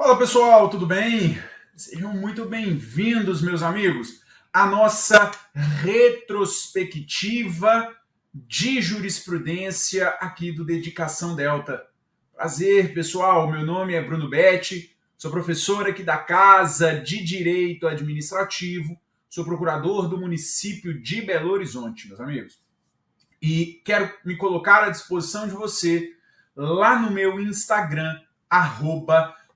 Fala pessoal, tudo bem? Sejam muito bem-vindos, meus amigos, à nossa retrospectiva de jurisprudência aqui do Dedicação Delta. Prazer, pessoal, meu nome é Bruno Betti, sou professor aqui da Casa de Direito Administrativo, sou procurador do município de Belo Horizonte, meus amigos. E quero me colocar à disposição de você lá no meu Instagram,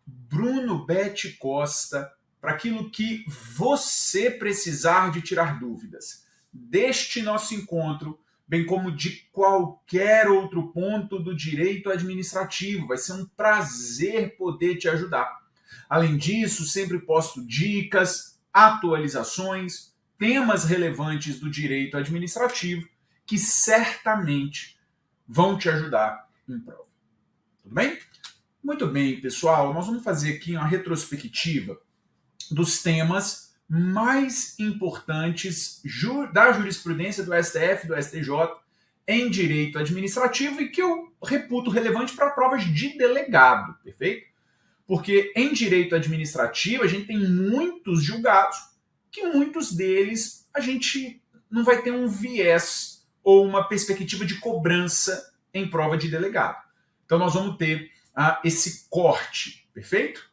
@BrunoBetCosta, para aquilo que você precisar de tirar dúvidas deste nosso encontro, bem como de qualquer outro ponto do direito administrativo. Vai ser um prazer poder te ajudar. Além disso, sempre posto dicas, atualizações, temas relevantes do direito administrativo que certamente vão te ajudar em prova. Tudo bem? Muito bem, pessoal, nós vamos fazer aqui uma retrospectiva dos temas mais importantes da jurisprudência do STF, do STJ, em direito administrativo e que eu reputo relevante para provas de delegado, perfeito? Porque em direito administrativo a gente tem muitos julgados que muitos deles a gente não vai ter um viés ou uma perspectiva de cobrança em prova de delegado. Então nós vamos ter esse corte, perfeito?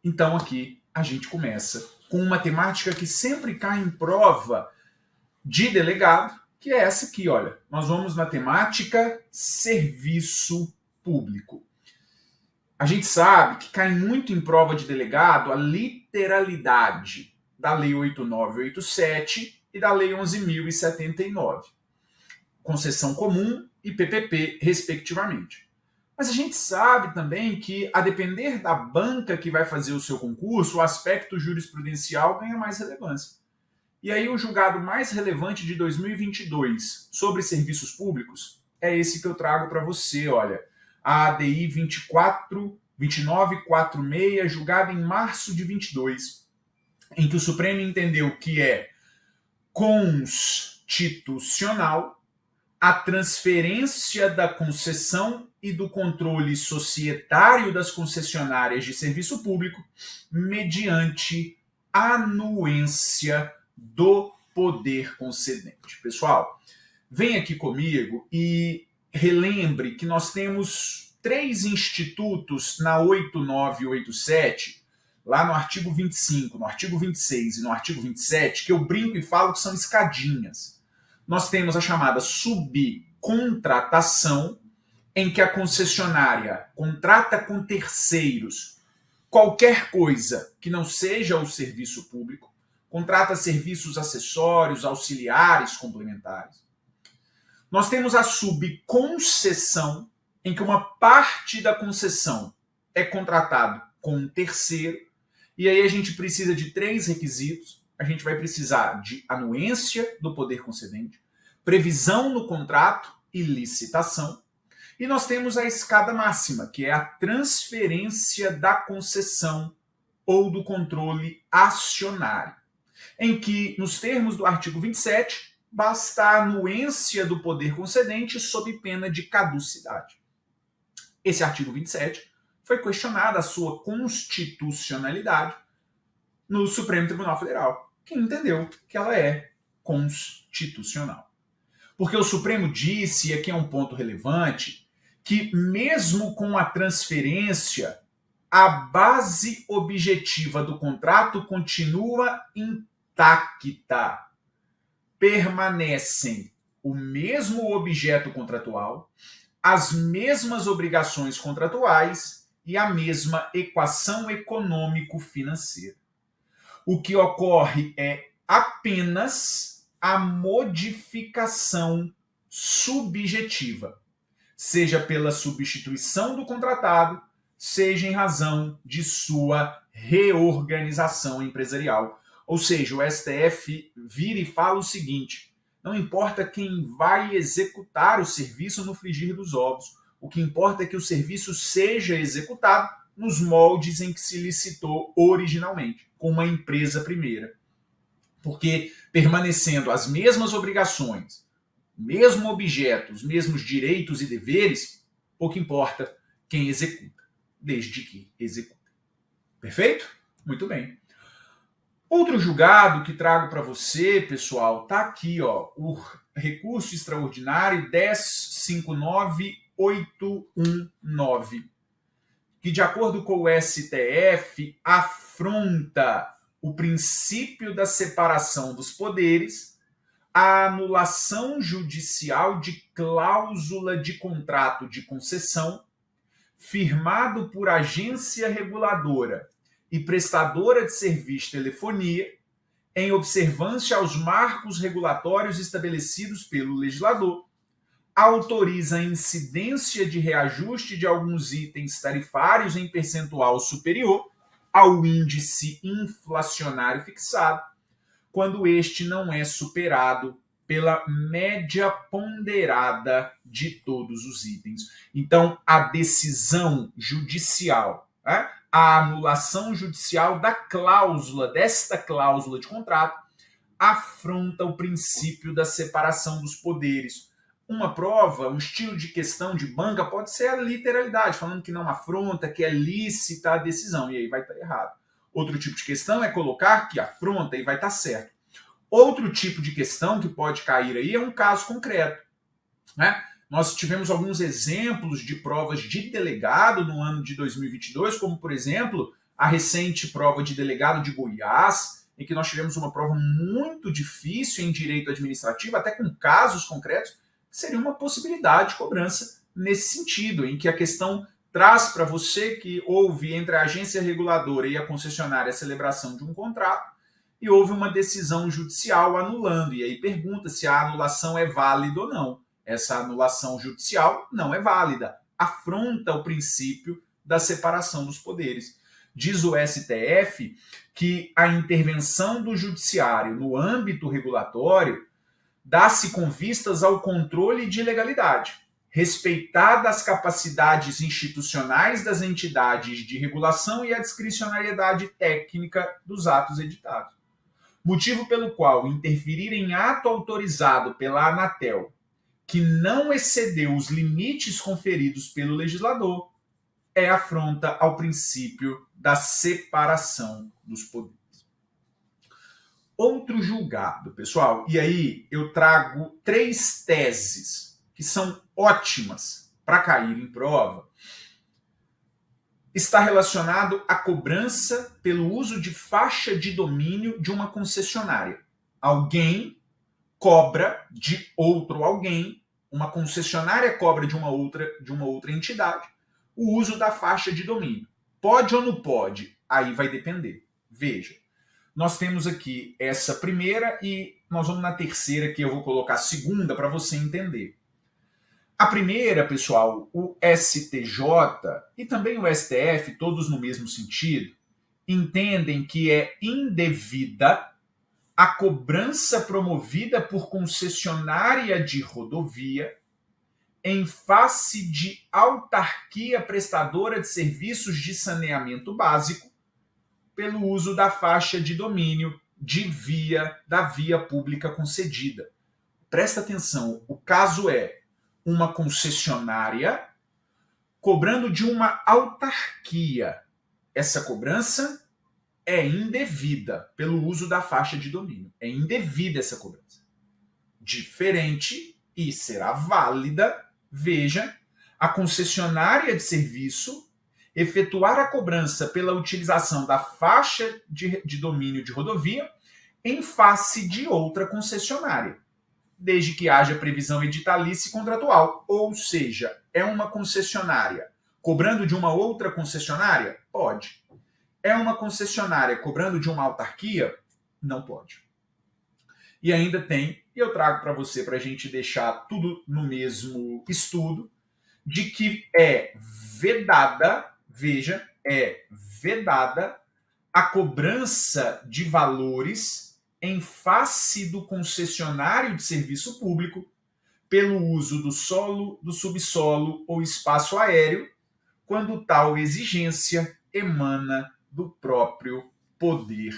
Então aqui a gente começa com uma temática que sempre cai em prova de delegado, que é essa aqui, olha. Nós vamos na temática serviço público. A gente sabe que cai muito em prova de delegado a literalidade da Lei 8.987 e da Lei 11.079. Concessão comum e PPP, respectivamente. Mas a gente sabe também que, a depender da banca que vai fazer o seu concurso, o aspecto jurisprudencial ganha mais relevância. E aí o julgado mais relevante de 2022 sobre serviços públicos é esse que eu trago para você, olha. A ADI 2946, julgada em março de 22, em que o Supremo entendeu que é constitucional a transferência da concessão e do controle societário das concessionárias de serviço público mediante anuência do poder concedente. Pessoal, vem aqui comigo e relembre que nós temos 3 institutos na 8987, lá no artigo 25, no artigo 26 e no artigo 27, que eu brinco e falo que são escadinhas. Nós temos a chamada subcontratação, em que a concessionária contrata com terceiros qualquer coisa que não seja o serviço público, contrata serviços acessórios, auxiliares, complementares. Nós temos a subconcessão, em que uma parte da concessão é contratado com um terceiro, e aí a gente precisa de 3 requisitos. A gente vai precisar de anuência do poder concedente, previsão no contrato e licitação. E nós temos a escada máxima, que é a transferência da concessão ou do controle acionário, em que, nos termos do artigo 27, basta a anuência do poder concedente sob pena de caducidade. Esse artigo 27 foi questionado a sua constitucionalidade no Supremo Tribunal Federal, que entendeu que ela é constitucional. Porque o Supremo disse, e aqui é um ponto relevante, que mesmo com a transferência, a base objetiva do contrato continua intacta. Permanecem o mesmo objeto contratual, as mesmas obrigações contratuais e a mesma equação econômico-financeira. O que ocorre é apenas a modificação subjetiva, seja pela substituição do contratado, seja em razão de sua reorganização empresarial. Ou seja, o STF vira e fala o seguinte: não importa quem vai executar o serviço no frigir dos ovos, o que importa é que o serviço seja executado nos moldes em que se licitou originalmente, com uma empresa primeira. Porque, permanecendo as mesmas obrigações, o mesmo objeto, os mesmos direitos e deveres, pouco importa quem executa, desde que executa. Perfeito? Muito bem. Outro julgado que trago para você, pessoal, tá aqui, ó, o recurso extraordinário 10.59819, que de acordo com o STF afronta o princípio da separação dos poderes, a anulação judicial de cláusula de contrato de concessão firmado por agência reguladora e prestadora de serviço de telefonia, em observância aos marcos regulatórios estabelecidos pelo legislador, autoriza a incidência de reajuste de alguns itens tarifários em percentual superior ao índice inflacionário fixado, quando este não é superado pela média ponderada de todos os itens. Então, a decisão judicial, né, a anulação judicial desta cláusula de contrato, afronta o princípio da separação dos poderes. Uma prova, um estilo de questão de banca pode ser a literalidade, falando que não afronta, que é lícita a decisão, e aí vai estar errado. Outro tipo de questão é colocar que afronta e vai estar certo. Outro tipo de questão que pode cair aí é um caso concreto, né? Nós tivemos alguns exemplos de provas de delegado no ano de 2022, como, por exemplo, a recente prova de delegado de Goiás, em que nós tivemos uma prova muito difícil em direito administrativo, até com casos concretos, que seria uma possibilidade de cobrança nesse sentido, em que a questão traz para você que houve entre a agência reguladora e a concessionária a celebração de um contrato, e houve uma decisão judicial anulando. E aí pergunta se a anulação é válida ou não. Essa anulação judicial não é válida. Afronta o princípio da separação dos poderes. Diz o STF que a intervenção do judiciário no âmbito regulatório dá-se com vistas ao controle de legalidade, respeitadas as capacidades institucionais das entidades de regulação e a discricionariedade técnica dos atos editados. Motivo pelo qual interferir em ato autorizado pela Anatel que não excedeu os limites conferidos pelo legislador é afronta ao princípio da separação dos poderes. Outro julgado, pessoal, e aí eu trago 3 teses que são ótimas para cair em prova, está relacionado à cobrança pelo uso de faixa de domínio de uma concessionária. Alguém cobra de outro alguém, uma concessionária cobra de uma outra entidade, o uso da faixa de domínio. Pode ou não pode? Aí vai depender. Veja, nós temos aqui essa primeira e nós vamos na terceira, que eu vou colocar a segunda para você entender. A primeira, pessoal, o STJ e também o STF, todos no mesmo sentido, entendem que é indevida a cobrança promovida por concessionária de rodovia em face de autarquia prestadora de serviços de saneamento básico pelo uso da faixa de domínio da via pública concedida. Presta atenção, o caso é uma concessionária cobrando de uma autarquia. Essa cobrança é indevida pelo uso da faixa de domínio. É indevida essa cobrança. Diferente e será válida, veja, a concessionária de serviço efetuar a cobrança pela utilização da faixa de domínio de rodovia em face de outra concessionária, desde que haja previsão editalícia e contratual. Ou seja, é uma concessionária cobrando de uma outra concessionária? Pode. É uma concessionária cobrando de uma autarquia? Não pode. E ainda tem, e eu trago para você para a gente deixar tudo no mesmo estudo, de que é vedada, veja, é vedada a cobrança de valores em face do concessionário de serviço público pelo uso do solo, do subsolo ou espaço aéreo, quando tal exigência emana do próprio poder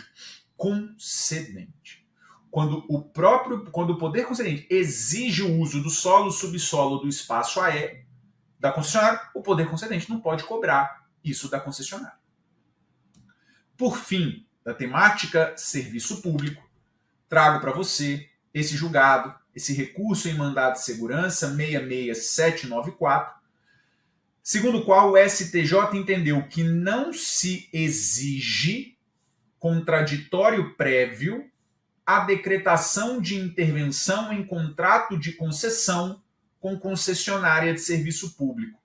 concedente. Quando o poder concedente exige o uso do solo, subsolo, do espaço aéreo da concessionária, o poder concedente não pode cobrar isso da concessionária. por fim, da temática serviço público, trago para você esse julgado, esse recurso em mandado de segurança 66794, segundo o qual o STJ entendeu que não se exige contraditório prévio a decretação de intervenção em contrato de concessão com concessionária de serviço público.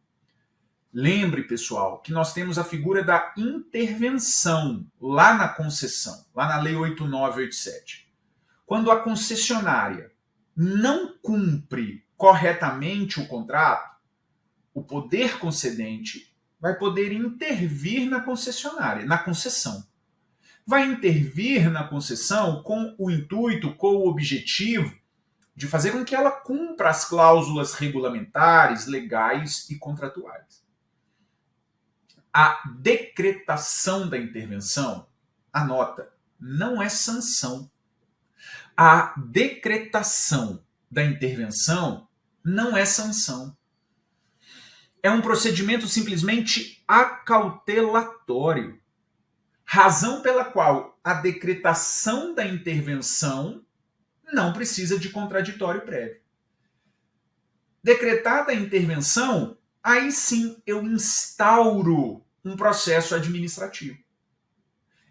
Lembre, pessoal, que nós temos a figura da intervenção lá na concessão, lá na Lei 8987. Quando a concessionária não cumpre corretamente o contrato, o poder concedente vai poder intervir na concessionária, na concessão. Vai intervir na concessão com o intuito, com o objetivo de fazer com que ela cumpra as cláusulas regulamentares, legais e contratuais. A decretação da intervenção, anota, não é sanção. A decretação da intervenção não é sanção. É um procedimento simplesmente acautelatório. Razão pela qual a decretação da intervenção não precisa de contraditório prévio. Decretada a intervenção, aí sim eu instauro um processo administrativo.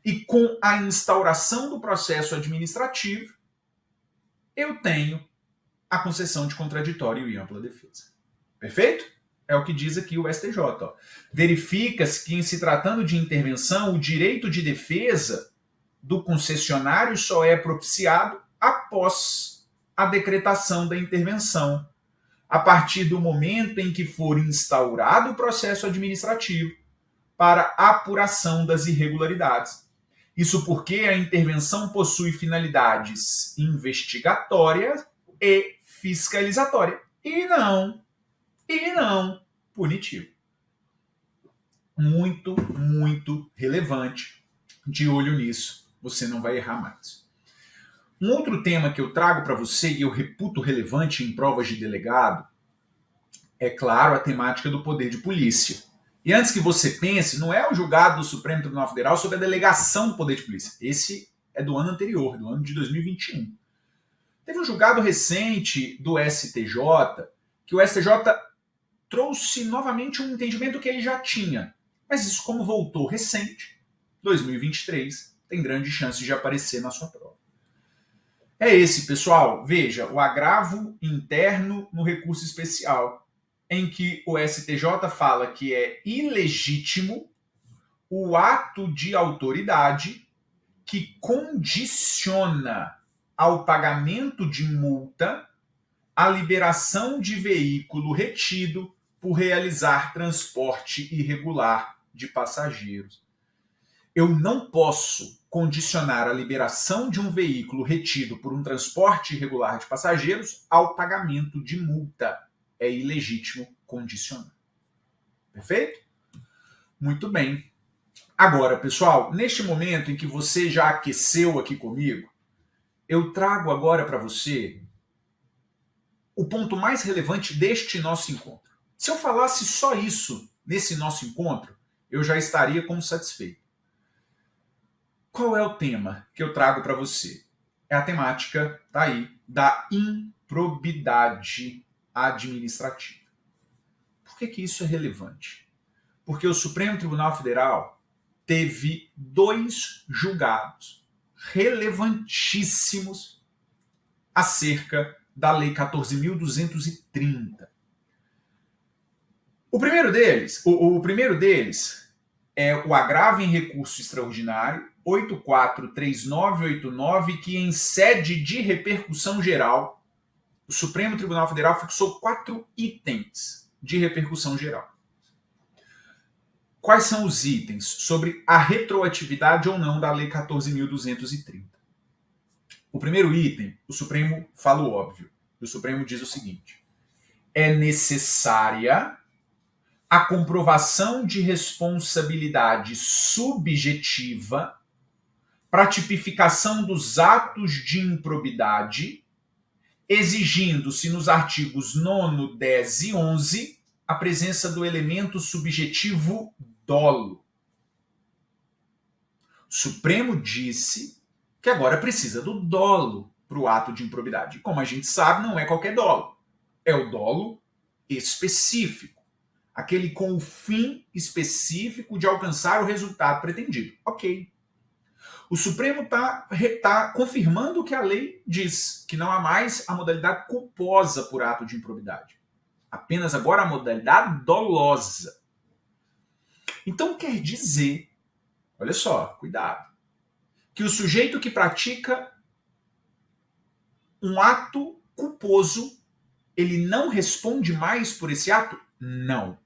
E com a instauração do processo administrativo, eu tenho a concessão de contraditório e ampla defesa. Perfeito? É o que diz aqui o STJ. Verifica-se que, em se tratando de intervenção, o direito de defesa do concessionário só é propiciado após a decretação da intervenção, a partir do momento em que for instaurado o processo administrativo para apuração das irregularidades. Isso porque a intervenção possui finalidades investigatórias e fiscalizatórias, e não punitivo. Muito, muito relevante. De olho nisso, você não vai errar mais. Um outro tema que eu trago para você e eu reputo relevante em provas de delegado é, claro, a temática do poder de polícia. E antes que você pense, não é o julgado do Supremo Tribunal Federal sobre a delegação do poder de polícia. Esse é do ano anterior, do ano de 2021. Teve um julgado recente do STJ, que o STJ trouxe novamente um entendimento que ele já tinha. Mas isso, como voltou recente, 2023, tem grande chance de aparecer na sua prova. É esse, pessoal. Veja, o agravo interno no recurso especial, em que o STJ fala que é ilegítimo o ato de autoridade que condiciona ao pagamento de multa a liberação de veículo retido por realizar transporte irregular de passageiros. Eu não posso condicionar a liberação de um veículo retido por um transporte irregular de passageiros ao pagamento de multa. É ilegítimo condicionar. Perfeito? Muito bem. Agora, pessoal, neste momento em que você já aqueceu aqui comigo, eu trago agora para você o ponto mais relevante deste nosso encontro. Se eu falasse só isso nesse nosso encontro, eu já estaria como satisfeito. Qual é o tema que eu trago para você? É a temática, tá aí, da improbidade administrativa. Por que isso é relevante? Porque o Supremo Tribunal Federal teve 2 julgados relevantíssimos acerca da Lei 14.230. O primeiro deles é o agravo em recurso extraordinário 843989, que em sede de repercussão geral, o Supremo Tribunal Federal fixou 4 itens de repercussão geral. Quais são os itens sobre a retroatividade ou não da Lei 14.230? O primeiro item, o Supremo fala o óbvio. O Supremo diz o seguinte: é necessária a comprovação de responsabilidade subjetiva para tipificação dos atos de improbidade, exigindo-se nos artigos 9º, 10 e 11 a presença do elemento subjetivo dolo. O Supremo disse que agora precisa do dolo para o ato de improbidade. E como a gente sabe, não é qualquer dolo. É o dolo específico. Aquele com o fim específico de alcançar o resultado pretendido. Ok. O Supremo está confirmando o que a lei diz, que não há mais a modalidade culposa por ato de improbidade. Apenas agora a modalidade dolosa. Então quer dizer, olha só, cuidado, que o sujeito que pratica um ato culposo, ele não responde mais por esse ato? Não.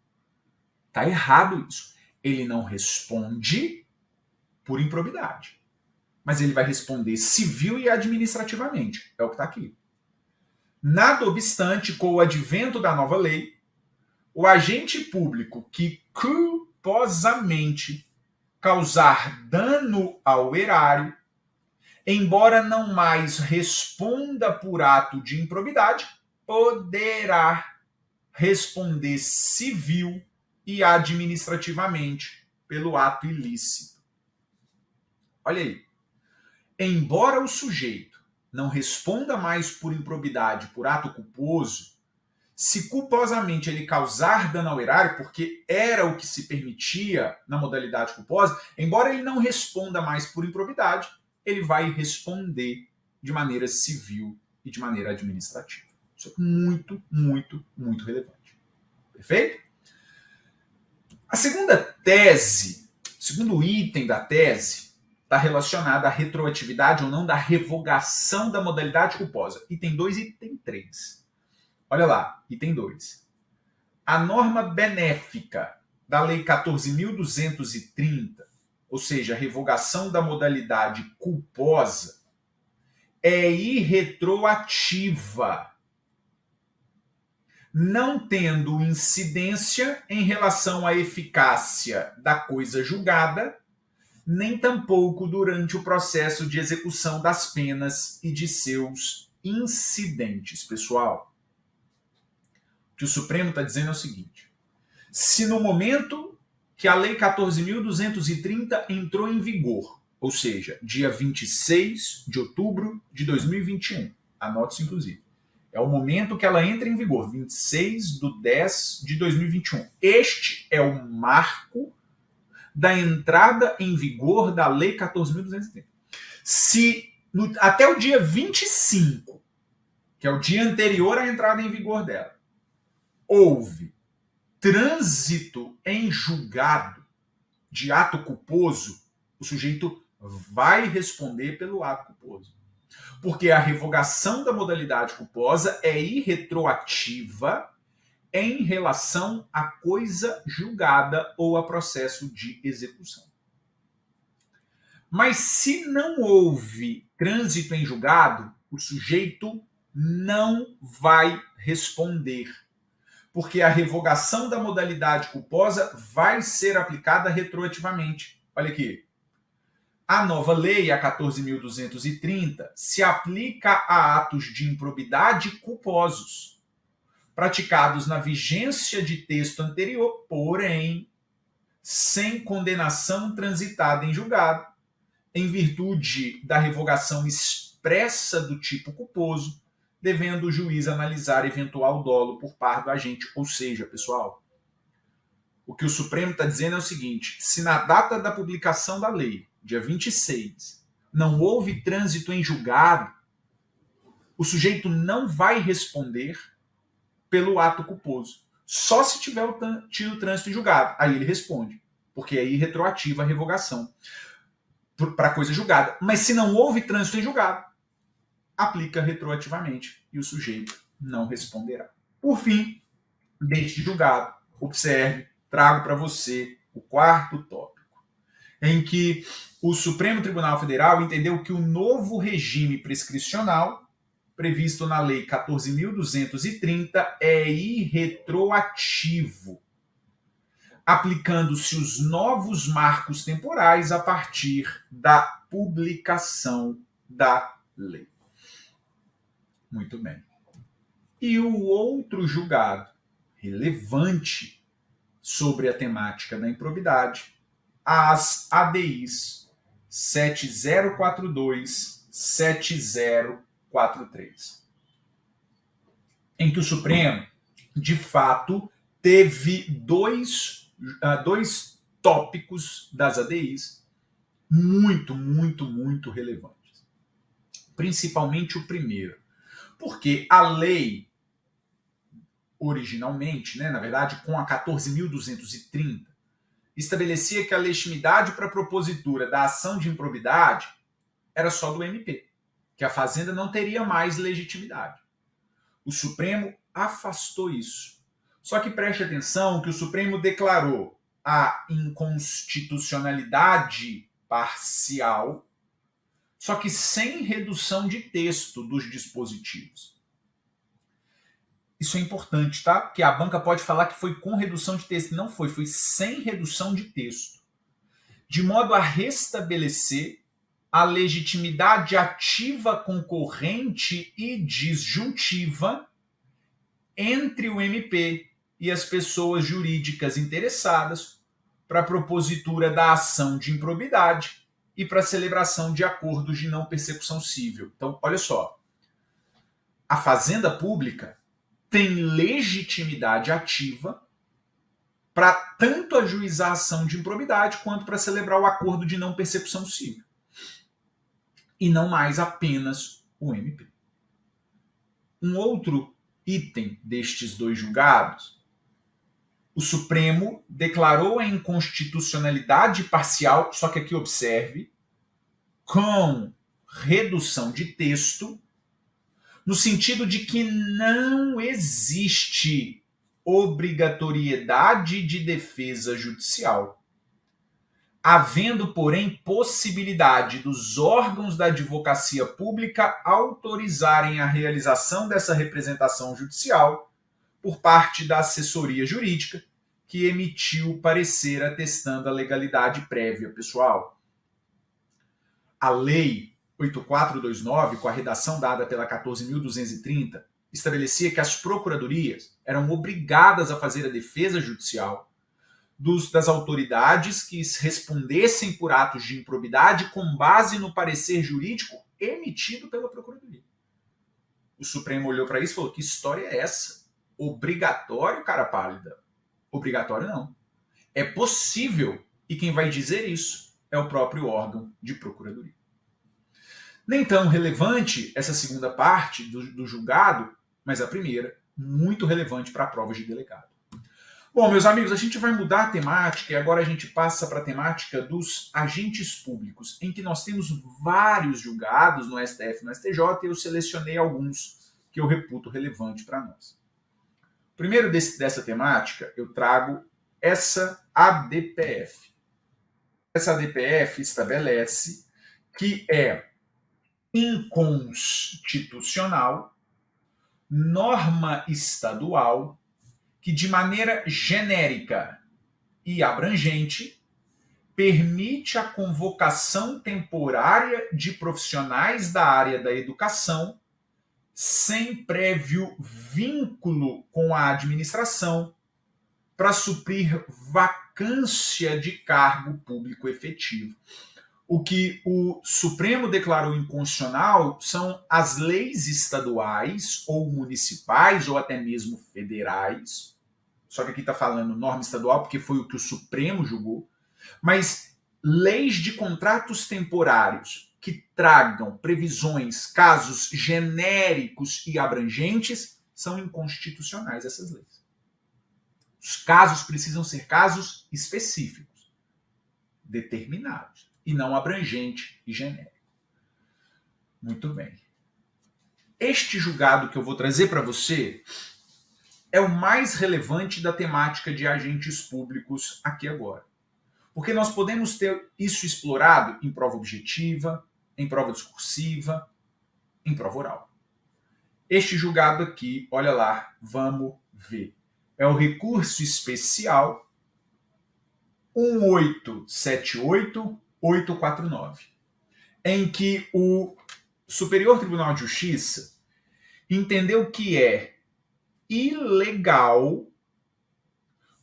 Está errado isso. Ele não responde por improbidade. Mas ele vai responder civil e administrativamente. É o que está aqui. Nada obstante, com o advento da nova lei, o agente público que culposamente causar dano ao erário, embora não mais responda por ato de improbidade, poderá responder civil e administrativamente pelo ato ilícito. Olha aí. Embora o sujeito não responda mais por improbidade, por ato culposo, se culposamente ele causar dano ao erário, porque era o que se permitia na modalidade culposa, embora ele não responda mais por improbidade, ele vai responder de maneira civil e de maneira administrativa. Isso é muito, muito, muito relevante. Perfeito? A segunda tese, o segundo item da tese, está relacionado à retroatividade ou não da revogação da modalidade culposa. Item 2 e item 3. Olha lá, item 2. A norma benéfica da Lei 14.230, ou seja, a revogação da modalidade culposa, é irretroativa, não tendo incidência em relação à eficácia da coisa julgada, nem tampouco durante o processo de execução das penas e de seus incidentes. Pessoal, o que o Supremo está dizendo é o seguinte: se no momento que a Lei 14.230 entrou em vigor, ou seja, dia 26 de outubro de 2021, anote isso inclusive, é o momento que ela entra em vigor, 26/10/2021. Este é o marco da entrada em vigor da Lei 14.230. Se até o dia 25, que é o dia anterior à entrada em vigor dela, houve trânsito em julgado de ato culposo, o sujeito vai responder pelo ato culposo. Porque a revogação da modalidade culposa é irretroativa em relação à coisa julgada ou a processo de execução. Mas se não houve trânsito em julgado, o sujeito não vai responder, porque a revogação da modalidade culposa vai ser aplicada retroativamente. Olha aqui. A nova lei, a 14.230, se aplica a atos de improbidade culposos, praticados na vigência de texto anterior, porém, sem condenação transitada em julgado, em virtude da revogação expressa do tipo culposo, devendo o juiz analisar eventual dolo por parte do agente. Ou seja, pessoal, o que o Supremo está dizendo é o seguinte: se na data da publicação da lei, dia 26, não houve trânsito em julgado, o sujeito não vai responder pelo ato culposo. Só se tiver tido trânsito em julgado, aí ele responde, porque aí retroativa a revogação para a coisa julgada. Mas se não houve trânsito em julgado, aplica retroativamente e o sujeito não responderá. Por fim, deste julgado, observe, trago para você o quarto tópico, em que o Supremo Tribunal Federal entendeu que o novo regime prescricional previsto na Lei 14.230 é irretroativo, aplicando-se os novos marcos temporais a partir da publicação da lei. Muito bem. E o outro julgado relevante sobre a temática da improbidade, as ADIs 7042, 7043. Em que o Supremo, de fato, teve dois tópicos das ADIs muito relevantes. Principalmente o primeiro. Porque a lei, originalmente, na verdade, com a 14.230, estabelecia que a legitimidade para a propositura da ação de improbidade era só do MP, que a Fazenda não teria mais legitimidade. O Supremo afastou isso. Só que preste atenção que o Supremo declarou a inconstitucionalidade parcial, só que sem redução de texto dos dispositivos. Isso é importante, tá? Porque a banca pode falar que foi com redução de texto. Não foi, foi sem redução de texto. De modo a restabelecer a legitimidade ativa concorrente e disjuntiva entre o MP e as pessoas jurídicas interessadas para a propositura da ação de improbidade e para a celebração de acordos de não persecução civil. Então, olha só. A Fazenda Pública tem legitimidade ativa para tanto ajuizar a ação de improbidade quanto para celebrar o acordo de não persecução civil. E não mais apenas o MP. Um outro item destes dois julgados, o Supremo declarou a inconstitucionalidade parcial, só que aqui observe, com redução de texto, no sentido de que não existe obrigatoriedade de defesa judicial, havendo, porém, possibilidade dos órgãos da advocacia pública autorizarem a realização dessa representação judicial por parte da assessoria jurídica, que emitiu o parecer atestando a legalidade prévia, pessoal. A Lei 8429, com a redação dada pela 14.230, estabelecia que as procuradorias eram obrigadas a fazer a defesa judicial das autoridades que respondessem por atos de improbidade com base no parecer jurídico emitido pela Procuradoria. O Supremo olhou para isso e falou: que história é essa? Obrigatório, cara pálida? Obrigatório não. É possível, e quem vai dizer isso é o próprio órgão de Procuradoria. Nem tão relevante essa segunda parte do julgado, mas a primeira, muito relevante para provas de delegado. Bom, meus amigos, a gente vai mudar a temática e agora a gente passa para a temática dos agentes públicos, em que nós temos vários julgados no STF e no STJ, e eu selecionei alguns que eu reputo relevante para nós. Primeiro dessa temática, eu trago essa ADPF. Essa ADPF estabelece que é inconstitucional norma estadual que, de maneira genérica e abrangente, permite a convocação temporária de profissionais da área da educação sem prévio vínculo com a administração para suprir vacância de cargo público efetivo. O que o Supremo declarou inconstitucional são as leis estaduais ou municipais ou até mesmo federais. Só que aqui está falando norma estadual porque foi o que o Supremo julgou. Mas leis de contratos temporários que tragam previsões, casos genéricos e abrangentes são inconstitucionais essas leis. Os casos precisam ser casos específicos, determinados, e não abrangente e genérico. Muito bem. Este julgado que eu vou trazer para você é o mais relevante da temática de agentes públicos aqui agora. Porque nós podemos ter isso explorado em prova objetiva, em prova discursiva, em prova oral. Este julgado aqui, olha lá, vamos ver. É o recurso especial 1878-849, em que o Superior Tribunal de Justiça entendeu que é ilegal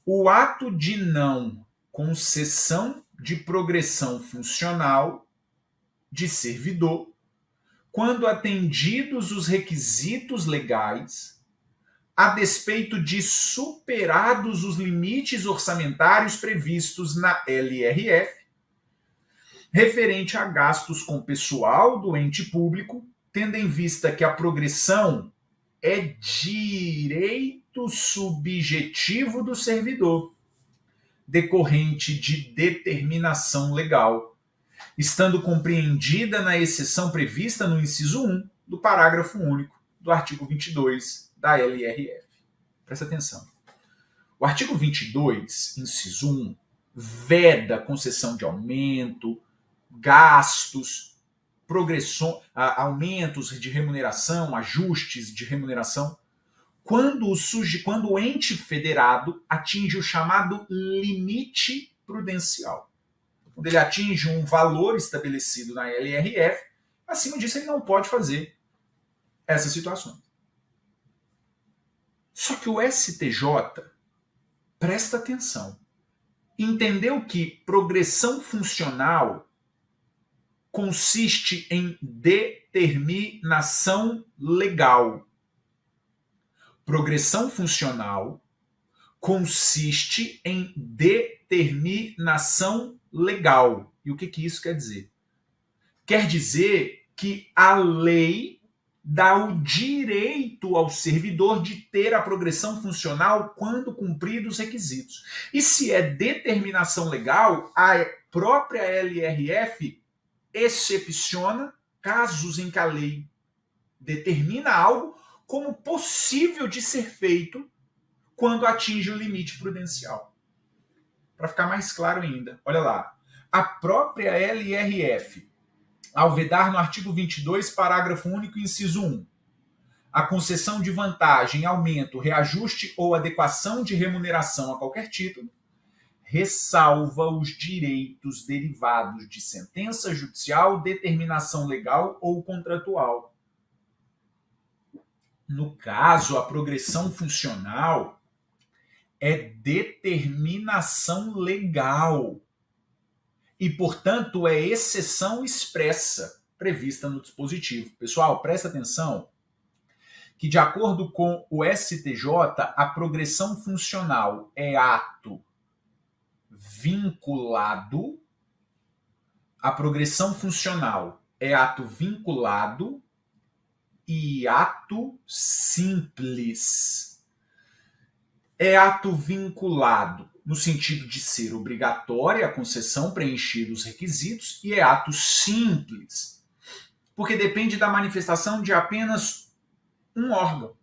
o ato de não concessão de progressão funcional de servidor quando atendidos os requisitos legais, a despeito de superados os limites orçamentários previstos na LRF, referente a gastos com pessoal do ente público, tendo em vista que a progressão é direito subjetivo do servidor, decorrente de determinação legal, estando compreendida na exceção prevista no inciso 1 do parágrafo único do artigo 22 da LRF. Presta atenção. O artigo 22, inciso 1, veda concessão de aumento, gastos, progressão, aumentos de remuneração, ajustes de remuneração, quando o ente federado atinge o chamado limite prudencial. Quando ele atinge um valor estabelecido na LRF, acima disso ele não pode fazer essas situações. Só que o STJ, presta atenção, entendeu que progressão funcional consiste em determinação legal. Progressão funcional consiste em determinação legal. E o que isso quer dizer? Quer dizer que a lei dá o direito ao servidor de ter a progressão funcional quando cumpridos os requisitos. E se é determinação legal, a própria LRF excepciona casos em que a lei determina algo como possível de ser feito quando atinge o limite prudencial. Para ficar mais claro ainda, olha lá, a própria LRF, ao vedar no artigo 22, parágrafo único, inciso 1, a concessão de vantagem, aumento, reajuste ou adequação de remuneração a qualquer título, ressalva os direitos derivados de sentença judicial, determinação legal ou contratual. No caso, a progressão funcional é determinação legal e, portanto, é exceção expressa prevista no dispositivo. Pessoal, presta atenção que, de acordo com o STJ, a progressão funcional é ato vinculado. A progressão funcional é ato vinculado e ato simples. É ato vinculado no sentido de ser obrigatória a concessão preencher os requisitos e é ato simples, porque depende da manifestação de apenas um órgão.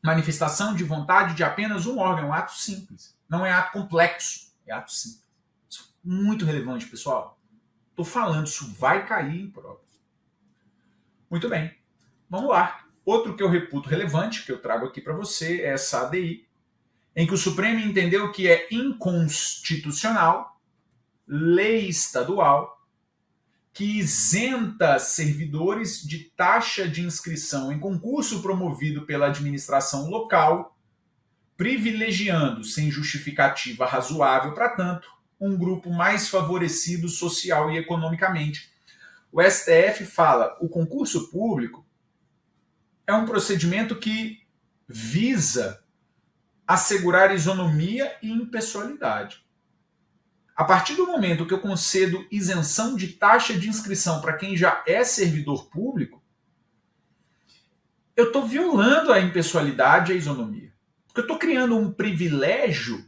Manifestação de vontade de apenas um órgão, é um ato simples. Não é ato complexo, é ato simples. Isso é muito relevante, pessoal. Estou falando, isso vai cair em prova. Muito bem. Vamos lá. Outro que eu reputo relevante, que eu trago aqui para você, é essa ADI, em que o Supremo entendeu que é inconstitucional lei estadual que isenta servidores de taxa de inscrição em concurso promovido pela administração local, privilegiando, sem justificativa razoável para tanto, um grupo mais favorecido social e economicamente. O STF fala, o concurso público é um procedimento que visa assegurar isonomia e impessoalidade. A partir do momento que eu concedo isenção de taxa de inscrição para quem já é servidor público, eu estou violando a impessoalidade e a isonomia. Porque eu estou criando um privilégio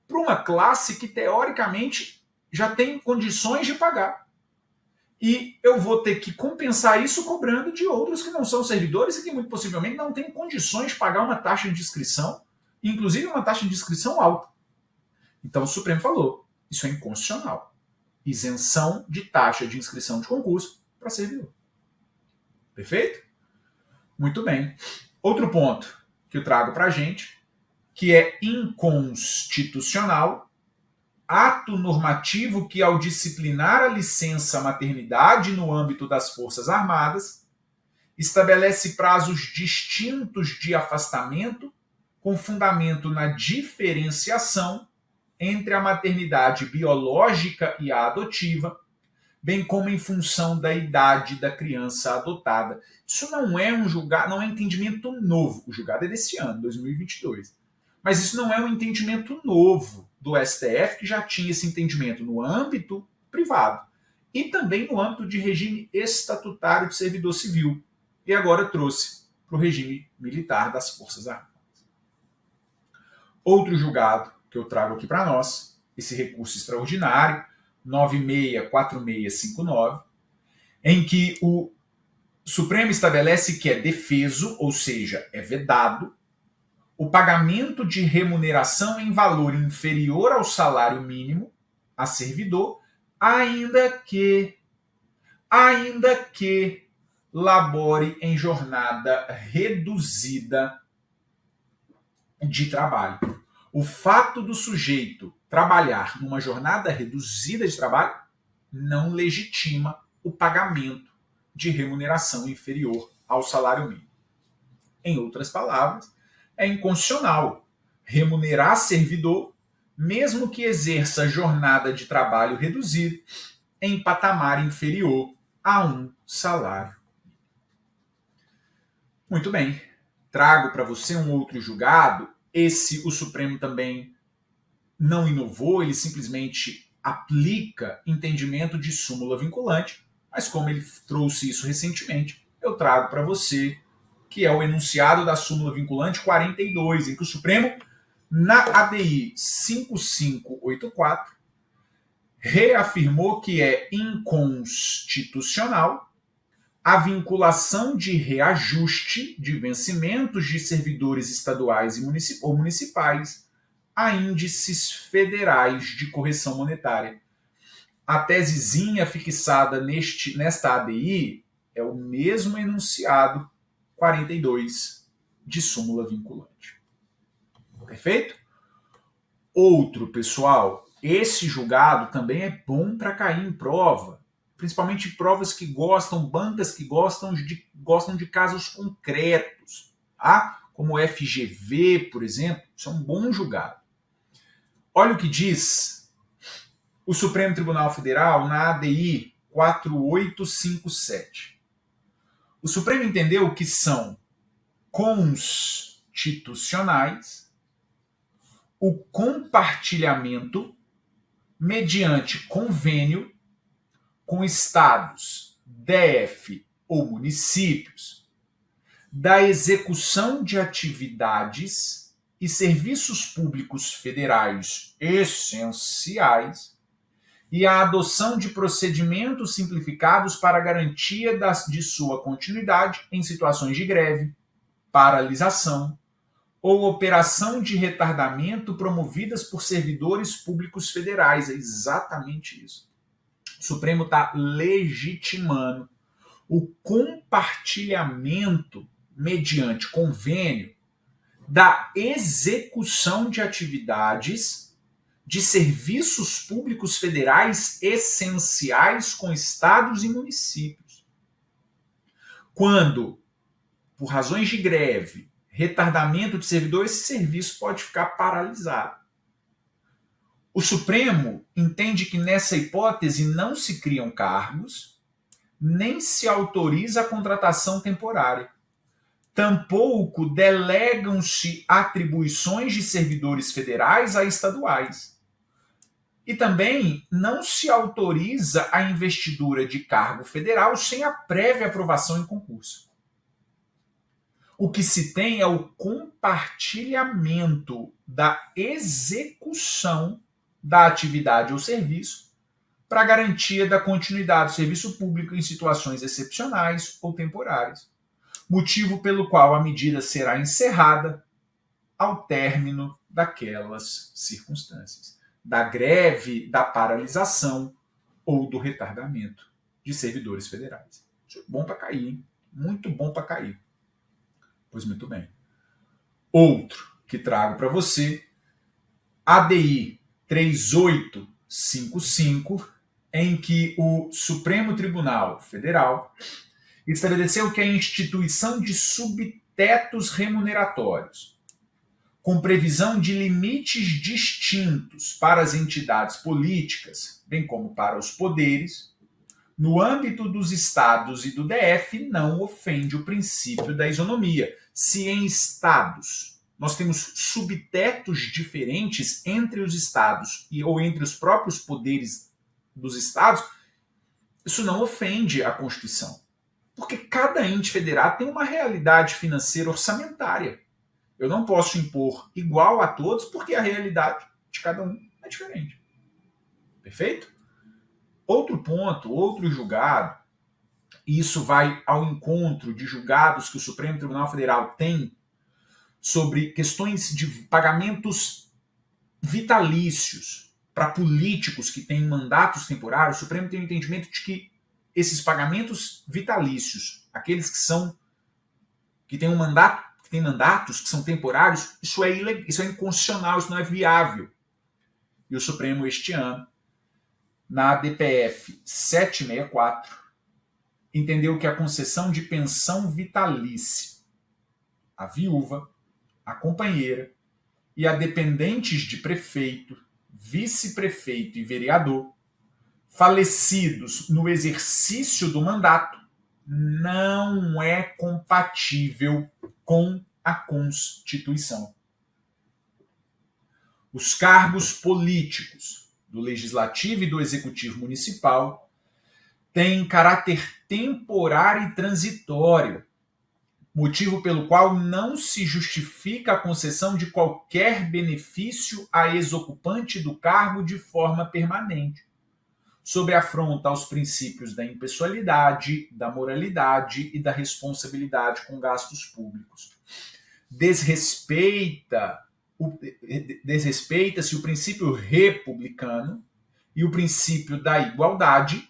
para uma classe que, teoricamente, já tem condições de pagar. E eu vou ter que compensar isso cobrando de outros que não são servidores e que, muito possivelmente, não têm condições de pagar uma taxa de inscrição, inclusive uma taxa de inscrição alta. Então o Supremo falou, isso é inconstitucional. Isenção de taxa de inscrição de concurso para servidor. Perfeito? Muito bem. Outro ponto que eu trago para a gente, que é inconstitucional, ato normativo que, ao disciplinar a licença maternidade no âmbito das Forças Armadas, estabelece prazos distintos de afastamento com fundamento na diferenciação entre a maternidade biológica e a adotiva, bem como em função da idade da criança adotada. Isso não é um julgado, não é um entendimento novo. O julgado é desse ano, 2022. Mas isso não é um entendimento novo do STF, que já tinha esse entendimento no âmbito privado e também no âmbito de regime estatutário de servidor civil. E agora trouxe para o regime militar das Forças Armadas. Outro julgado que eu trago aqui para nós, esse recurso extraordinário, 964659, em que o Supremo estabelece que é defeso, ou seja, é vedado, o pagamento de remuneração em valor inferior ao salário mínimo a servidor, ainda que labore em jornada reduzida de trabalho. O fato do sujeito trabalhar numa jornada reduzida de trabalho não legitima o pagamento de remuneração inferior ao salário mínimo. Em outras palavras, é inconstitucional remunerar servidor, mesmo que exerça jornada de trabalho reduzido, em patamar inferior a um salário. Muito bem. Trago para você um outro julgado. Esse o Supremo também não inovou, ele simplesmente aplica entendimento de súmula vinculante, mas como ele trouxe isso recentemente, eu trago para você, que é o enunciado da súmula vinculante 42, em que o Supremo, na ADI 5584, reafirmou que é inconstitucional a vinculação de reajuste de vencimentos de servidores estaduais ou municipais a índices federais de correção monetária. A tesezinha fixada nesta ADI é o mesmo enunciado 42 de súmula vinculante. Perfeito? Outro, pessoal, esse julgado também é bom para cair em prova, principalmente provas que gostam, bancas que gostam de casos concretos, tá? Como o FGV, por exemplo, isso é um bom julgado. Olha o que diz o Supremo Tribunal Federal na ADI 4857. O Supremo entendeu que são constitucionais o compartilhamento mediante convênio com estados, DF ou municípios, da execução de atividades e serviços públicos federais essenciais e a adoção de procedimentos simplificados para a garantia de sua continuidade em situações de greve, paralisação ou operação de retardamento promovidas por servidores públicos federais. É exatamente isso. O Supremo está legitimando o compartilhamento mediante convênio da execução de atividades de serviços públicos federais essenciais com estados e municípios. Quando, por razões de greve, retardamento de servidor, esse serviço pode ficar paralisado. O Supremo entende que nessa hipótese não se criam cargos, nem se autoriza a contratação temporária. Tampouco delegam-se atribuições de servidores federais a estaduais. E também não se autoriza a investidura de cargo federal sem a prévia aprovação em concurso. O que se tem é o compartilhamento da execução da atividade ou serviço para garantia da continuidade do serviço público em situações excepcionais ou temporárias, motivo pelo qual a medida será encerrada ao término daquelas circunstâncias, da greve, da paralisação ou do retardamento de servidores federais. Isso é bom para cair, hein? Muito bom para cair. Pois muito bem. Outro que trago para você, ADI 3855, em que o Supremo Tribunal Federal estabeleceu que a instituição de subtetos remuneratórios, com previsão de limites distintos para as entidades políticas, bem como para os poderes, no âmbito dos estados e do DF, não ofende o princípio da isonomia. Se em estados nós temos subtetos diferentes entre os estados ou entre os próprios poderes dos estados, isso não ofende a Constituição. Porque cada ente federado tem uma realidade financeira orçamentária. Eu não posso impor igual a todos porque a realidade de cada um é diferente. Perfeito? Outro ponto, outro julgado, e isso vai ao encontro de julgados que o Supremo Tribunal Federal tem sobre questões de pagamentos vitalícios para políticos que têm mandatos temporários. O Supremo tem o entendimento de que esses pagamentos vitalícios, aqueles que têm mandatos que são temporários, isso é inconstitucional, isso não é viável. E o Supremo este ano, na DPF 764, entendeu que a concessão de pensão vitalícia à viúva, à companheira e a dependentes de prefeito, vice-prefeito e vereador, falecidos no exercício do mandato, não é compatível com a Constituição. Os cargos políticos do Legislativo e do Executivo Municipal têm caráter temporário e transitório, motivo pelo qual não se justifica a concessão de qualquer benefício a ex-ocupante do cargo de forma permanente, sob afronta aos princípios da impessoalidade, da moralidade e da responsabilidade com gastos públicos. Desrespeita-se o princípio republicano e o princípio da igualdade,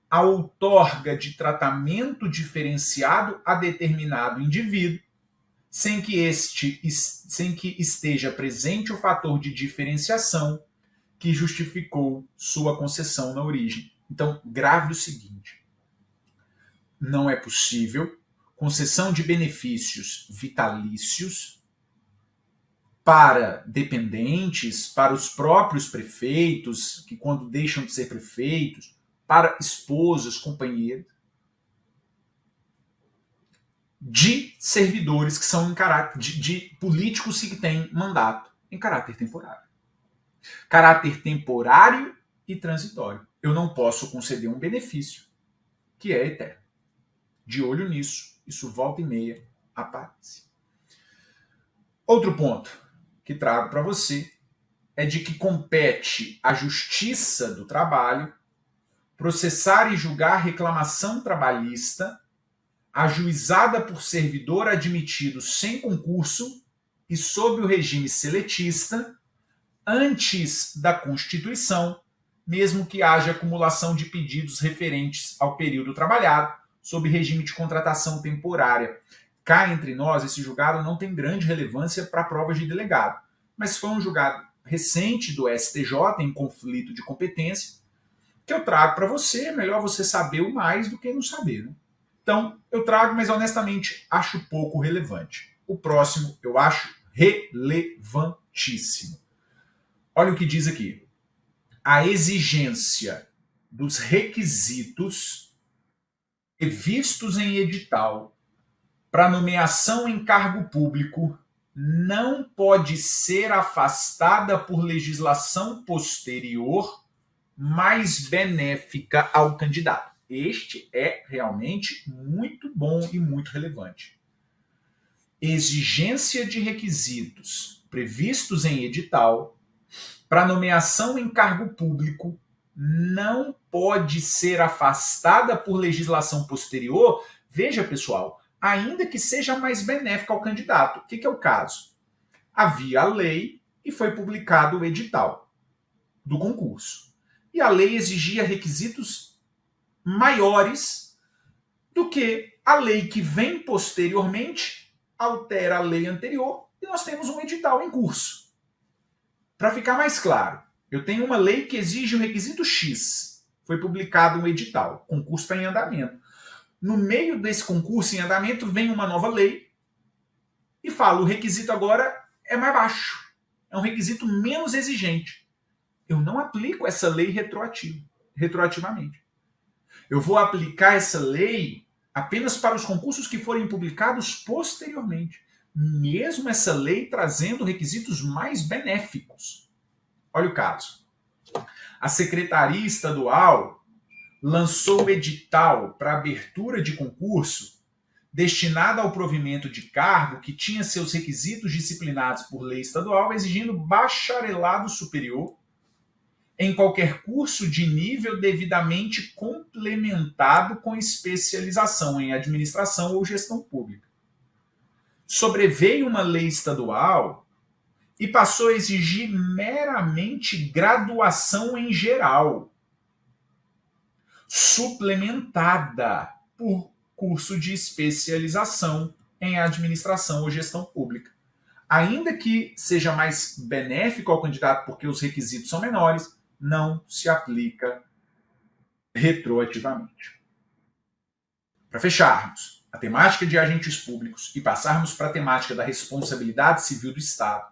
a outorga de tratamento diferenciado a determinado indivíduo, sem que esteja presente o fator de diferenciação que justificou sua concessão na origem. Então, grave o seguinte: não é possível concessão de benefícios vitalícios para dependentes, para os próprios prefeitos, que quando deixam de ser prefeitos, para esposas, companheiros, de servidores que são em caráter, de políticos que têm mandato em caráter temporário. Caráter temporário e transitório. Eu não posso conceder um benefício que é eterno. De olho nisso, isso volta e meia aparece. Outro ponto que trago para você é de que compete à Justiça do Trabalho processar e julgar reclamação trabalhista ajuizada por servidor admitido sem concurso e sob o regime seletista antes da Constituição, mesmo que haja acumulação de pedidos referentes ao período trabalhado, sob regime de contratação temporária. Cá entre nós, esse julgado não tem grande relevância para provas de delegado, mas foi um julgado recente do STJ em conflito de competência, que eu trago para você. É melhor você saber o mais do que não saber, né? Então, eu trago, mas honestamente acho pouco relevante. O próximo eu acho relevantíssimo. Olha o que diz aqui. A exigência dos requisitos previstos em edital para nomeação em cargo público não pode ser afastada por legislação posterior mais benéfica ao candidato. Este é realmente muito bom e muito relevante. Exigência de requisitos previstos em edital para nomeação em cargo público não pode ser afastada por legislação posterior. Veja, pessoal, ainda que seja mais benéfica ao candidato. O que é o caso? Havia a lei e foi publicado o edital do concurso. E a lei exigia requisitos maiores do que a lei que vem posteriormente, altera a lei anterior e nós temos um edital em curso. Para ficar mais claro, eu tenho uma lei que exige o requisito X. Foi publicado um edital, o concurso está em andamento. No meio desse concurso em andamento vem uma nova lei e fala: o requisito agora é mais baixo, é um requisito menos exigente. Eu não aplico essa lei retroativamente. Eu vou aplicar essa lei apenas para os concursos que forem publicados posteriormente, mesmo essa lei trazendo requisitos mais benéficos. Olha o caso. A Secretaria Estadual lançou o edital para abertura de concurso destinado ao provimento de cargo que tinha seus requisitos disciplinados por lei estadual, exigindo bacharelado superior em qualquer curso de nível devidamente complementado com especialização em administração ou gestão pública. Sobreveio uma lei estadual e passou a exigir meramente graduação em geral, suplementada por curso de especialização em administração ou gestão pública. Ainda que seja mais benéfico ao candidato porque os requisitos são menores, não se aplica retroativamente. Para fecharmos a temática de agentes públicos e passarmos para a temática da responsabilidade civil do Estado,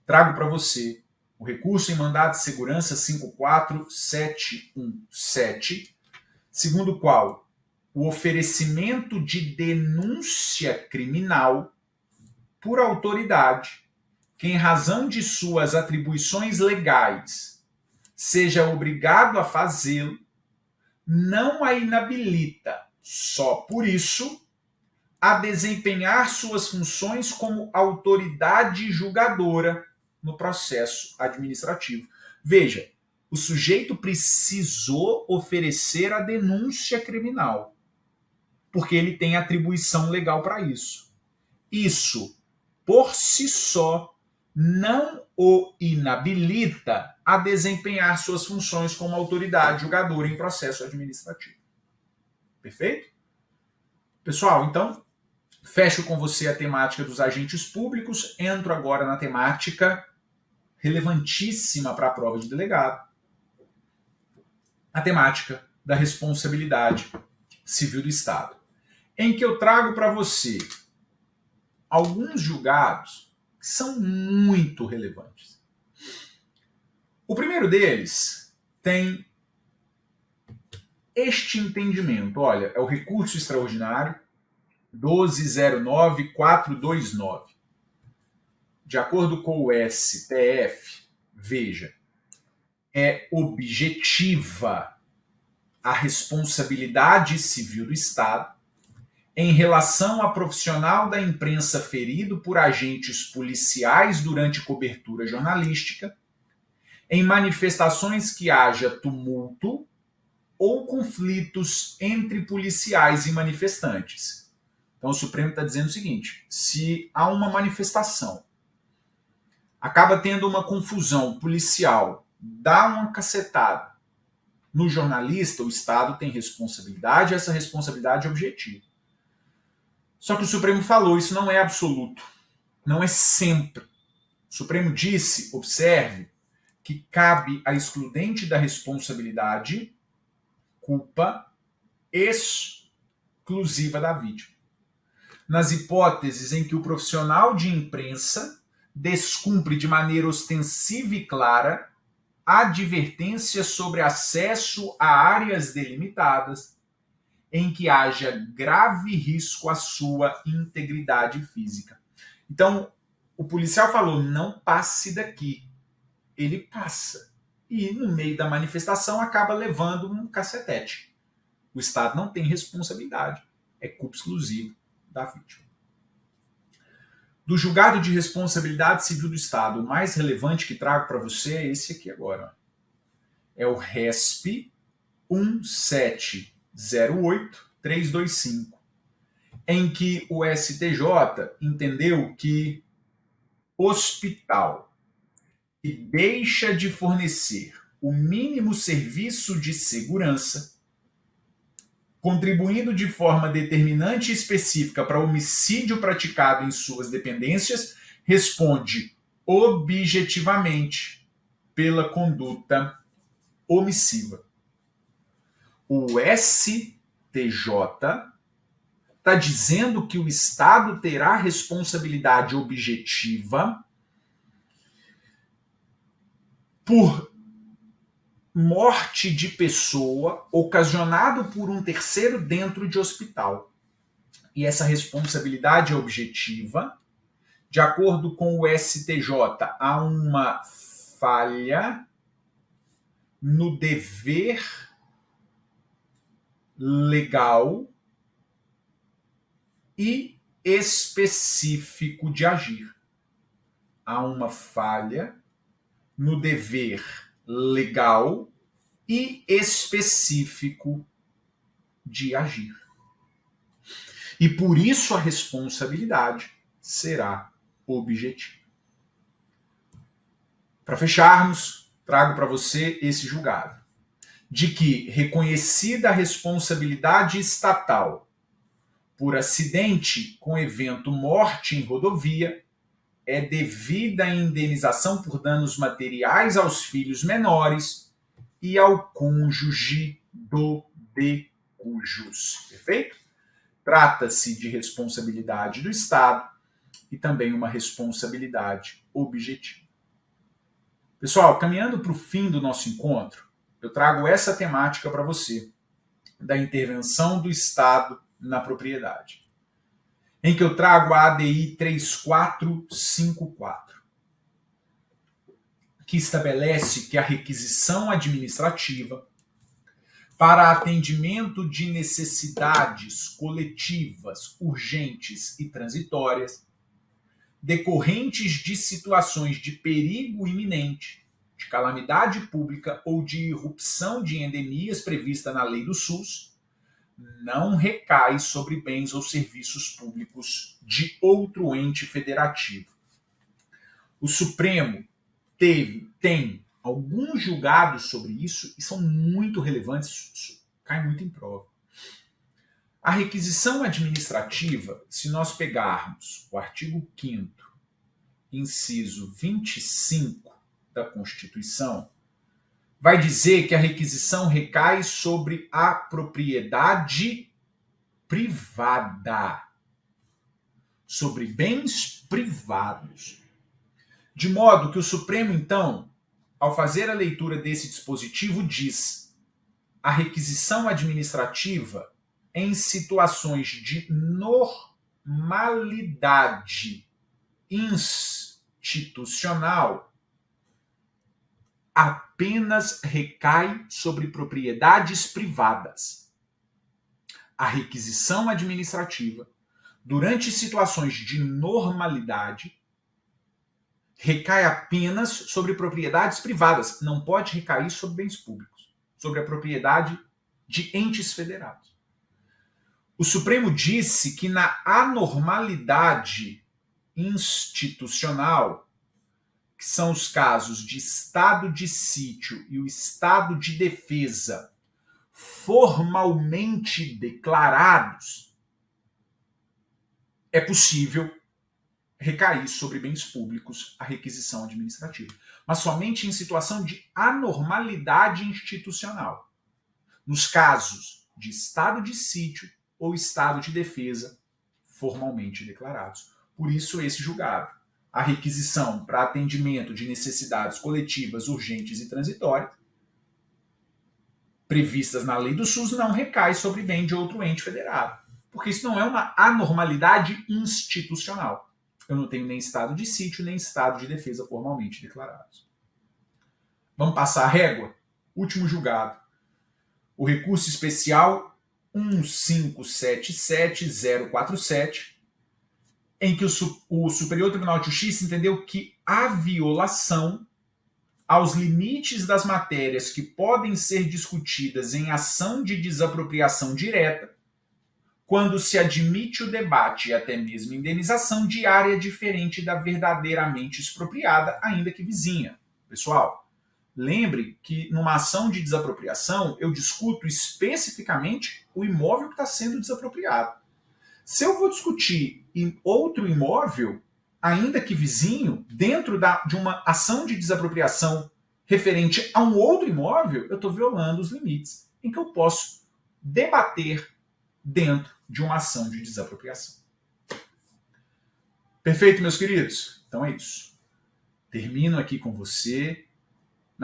trago para você o recurso em mandado de segurança 54717, segundo o qual o oferecimento de denúncia criminal por autoridade que, em razão de suas atribuições legais, seja obrigado a fazê-lo, não a inabilita, só por isso, a desempenhar suas funções como autoridade julgadora no processo administrativo. Veja, o sujeito precisou oferecer a denúncia criminal, porque ele tem atribuição legal para isso. Isso, por si só, não o inabilita a desempenhar suas funções como autoridade julgadora em processo administrativo. Perfeito? Pessoal, então, fecho com você a temática dos agentes públicos, entro agora na temática relevantíssima para a prova de delegado, a temática da responsabilidade civil do Estado, em que eu trago para você alguns julgados que são muito relevantes. O primeiro deles tem este entendimento. Olha, é o recurso extraordinário 1209429. De acordo com o STF, veja, é objetiva a responsabilidade civil do Estado em relação a profissional da imprensa ferido por agentes policiais durante cobertura jornalística, em manifestações que haja tumulto ou conflitos entre policiais e manifestantes. Então o Supremo está dizendo o seguinte: se há uma manifestação, acaba tendo uma confusão policial, dá uma cacetada no jornalista, o Estado tem responsabilidade, essa responsabilidade é objetiva. Só que o Supremo falou, isso não é absoluto, não é sempre. O Supremo disse, observe, que cabe a excludente da responsabilidade, culpa exclusiva da vítima. Nas hipóteses em que o profissional de imprensa descumpre de maneira ostensiva e clara a advertência sobre acesso a áreas delimitadas em que haja grave risco à sua integridade física. Então, o policial falou, não passe daqui. Ele passa. E no meio da manifestação acaba levando um cacetete. O Estado não tem responsabilidade. É culpa exclusiva da vítima. Do julgado de responsabilidade civil do Estado, o mais relevante que trago para você é esse aqui agora. É o RESP 1708325, em que o STJ entendeu que hospital que deixa de fornecer o mínimo serviço de segurança, contribuindo de forma determinante e específica para homicídio praticado em suas dependências, responde objetivamente pela conduta omissiva. O STJ está dizendo que o Estado terá responsabilidade objetiva por morte de pessoa ocasionado por um terceiro dentro de hospital. E essa responsabilidade é objetiva. De acordo com o STJ, há uma falha no dever legal e específico de agir. Há uma falha no dever legal e específico de agir. E por isso a responsabilidade será objetiva. Para fecharmos, trago para você esse julgado, de que, reconhecida a responsabilidade estatal por acidente com evento morte em rodovia, é devida a indenização por danos materiais aos filhos menores e ao cônjuge do de cujos. Perfeito? Trata-se de responsabilidade do Estado e também uma responsabilidade objetiva. Pessoal, caminhando para o fim do nosso encontro, eu trago essa temática para você, da intervenção do Estado na propriedade, em que eu trago a ADI 3454, que estabelece que a requisição administrativa para atendimento de necessidades coletivas, urgentes e transitórias, decorrentes de situações de perigo iminente, de calamidade pública ou de irrupção de endemias prevista na lei do SUS, não recai sobre bens ou serviços públicos de outro ente federativo. O Supremo tem alguns julgados sobre isso e são muito relevantes, caem muito em prova. A requisição administrativa, se nós pegarmos o artigo 5º, inciso 25 da Constituição, vai dizer que a requisição recai sobre a propriedade privada, sobre bens privados. De modo que o Supremo, então, ao fazer a leitura desse dispositivo, diz: a requisição administrativa em situações de normalidade institucional apenas recai sobre propriedades privadas. A requisição administrativa, durante situações de normalidade, recai apenas sobre propriedades privadas. Não pode recair sobre bens públicos, sobre a propriedade de entes federados. O Supremo disse que na anormalidade institucional, que são os casos de estado de sítio e o estado de defesa formalmente declarados, é possível recair sobre bens públicos a requisição administrativa, mas somente em situação de anormalidade institucional. Nos casos de estado de sítio ou estado de defesa formalmente declarados. Por isso, esse julgado. A requisição para atendimento de necessidades coletivas, urgentes e transitórias, previstas na lei do SUS, não recai sobre bem de outro ente federado. Porque isso não é uma anormalidade institucional. Eu não tenho nem estado de sítio, nem estado de defesa formalmente declarados. Vamos passar a régua? Último julgado. O recurso especial 1577047, em que o Superior Tribunal de Justiça entendeu que há violação aos limites das matérias que podem ser discutidas em ação de desapropriação direta, quando se admite o debate e até mesmo indenização de área diferente da verdadeiramente expropriada, ainda que vizinha. Pessoal, lembre que numa ação de desapropriação eu discuto especificamente o imóvel que está sendo desapropriado. Se eu vou discutir em outro imóvel, ainda que vizinho, dentro de uma ação de desapropriação referente a um outro imóvel, eu estou violando os limites em que eu posso debater dentro de uma ação de desapropriação. Perfeito, meus queridos? Então é isso. Termino aqui com você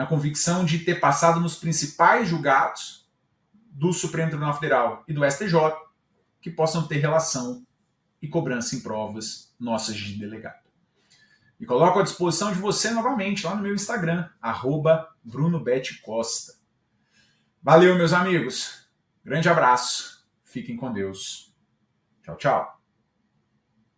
na convicção de ter passado nos principais julgados do Supremo Tribunal Federal e do STJ, que possam ter relação e cobrança em provas nossas de delegado. E coloco à disposição de você novamente lá no meu Instagram, @BrunoBetCosta. Valeu, meus amigos. Grande abraço. Fiquem com Deus. Tchau, tchau.